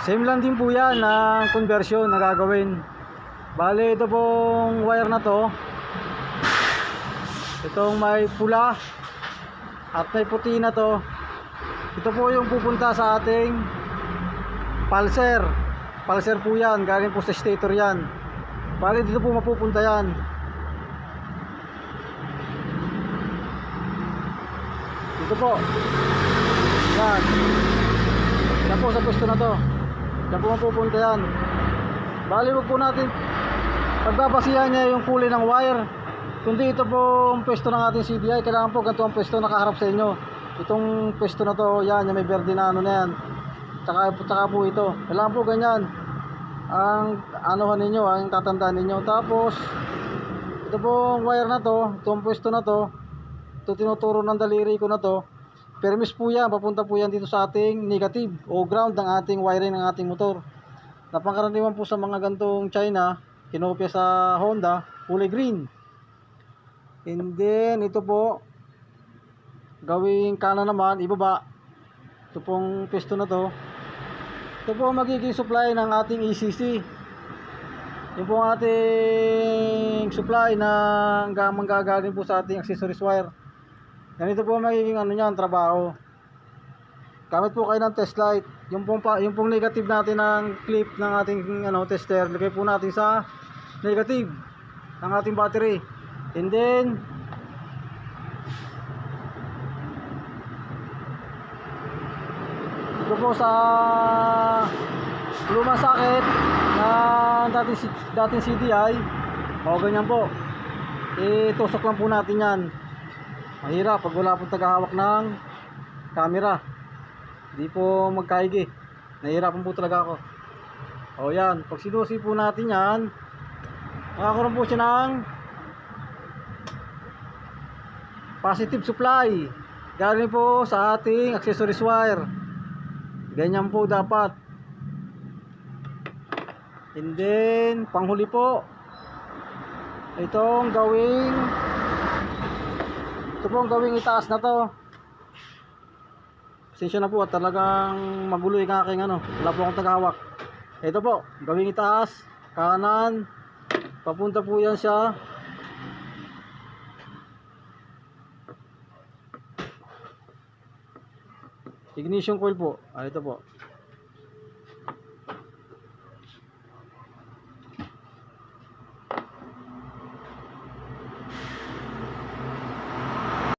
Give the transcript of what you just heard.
Same lang din po yan ng conversion na gagawin. Bale, ito pong wire na to, itong may pula at may puti na to, ito po yung pupunta sa ating pulser. Pulser po yan, galing po sa stator yan. Bale, dito po mapupunta yan. Dito po. Yan. Yan po sa pwesto na to. Yan po mapupunta yan. Bale, wag po natin pagbabasihan niya yung kulay ng wire. Kundi ito po ang pwesto ng ating CDI. Kailangan po ganito ang pwesto nakaharap sa inyo. Itong pwesto na to, yan, yung may verde na ano na yan. Tsaka po ito. Kailangan po ganyan ang anuhan ninyo, ang tatandaan ninyo. Tapos ito pong wire na to, itong pwesto na to, ito tinuturo ng daliri ko na to, permis po yan, papunta po yan dito sa ating negative o ground ng ating wiring ng ating motor. Napangkaraniwan po sa mga gantong China, kinopya sa Honda, kulay green. And then ito po, gawing kanan naman, ibaba. Ito pong pwesto na to, ito po magiging supply ng ating ECC. Yung po ating supply na manggagaling po sa ating accessories wire. Ganito po magiging ano niyan, trabaho. Gamit po kayo ng test light. Yung pong negative natin ng clip ng ating tester, lagay po natin sa negative ng ating battery. And then ito po sa lumang socket na dating CDI, o ganyan po, itusok lang po natin yan. Mahirap pag wala pong tagahawak ng camera, hindi po magkaigi, nahihirapan po talaga ako. O yan, pag sinusi po natin yan, makakaroon po siya ng positive supply galing po sa ating accessories wire. Ganyan po dapat. And then panghuli po, itong gawing itaas na to. Pasensya na po at talagang magulo yung aking wala po akong tagahawak. Ito po, gawing itaas, kanan, papunta po yan siya ignition coil po. Ito po.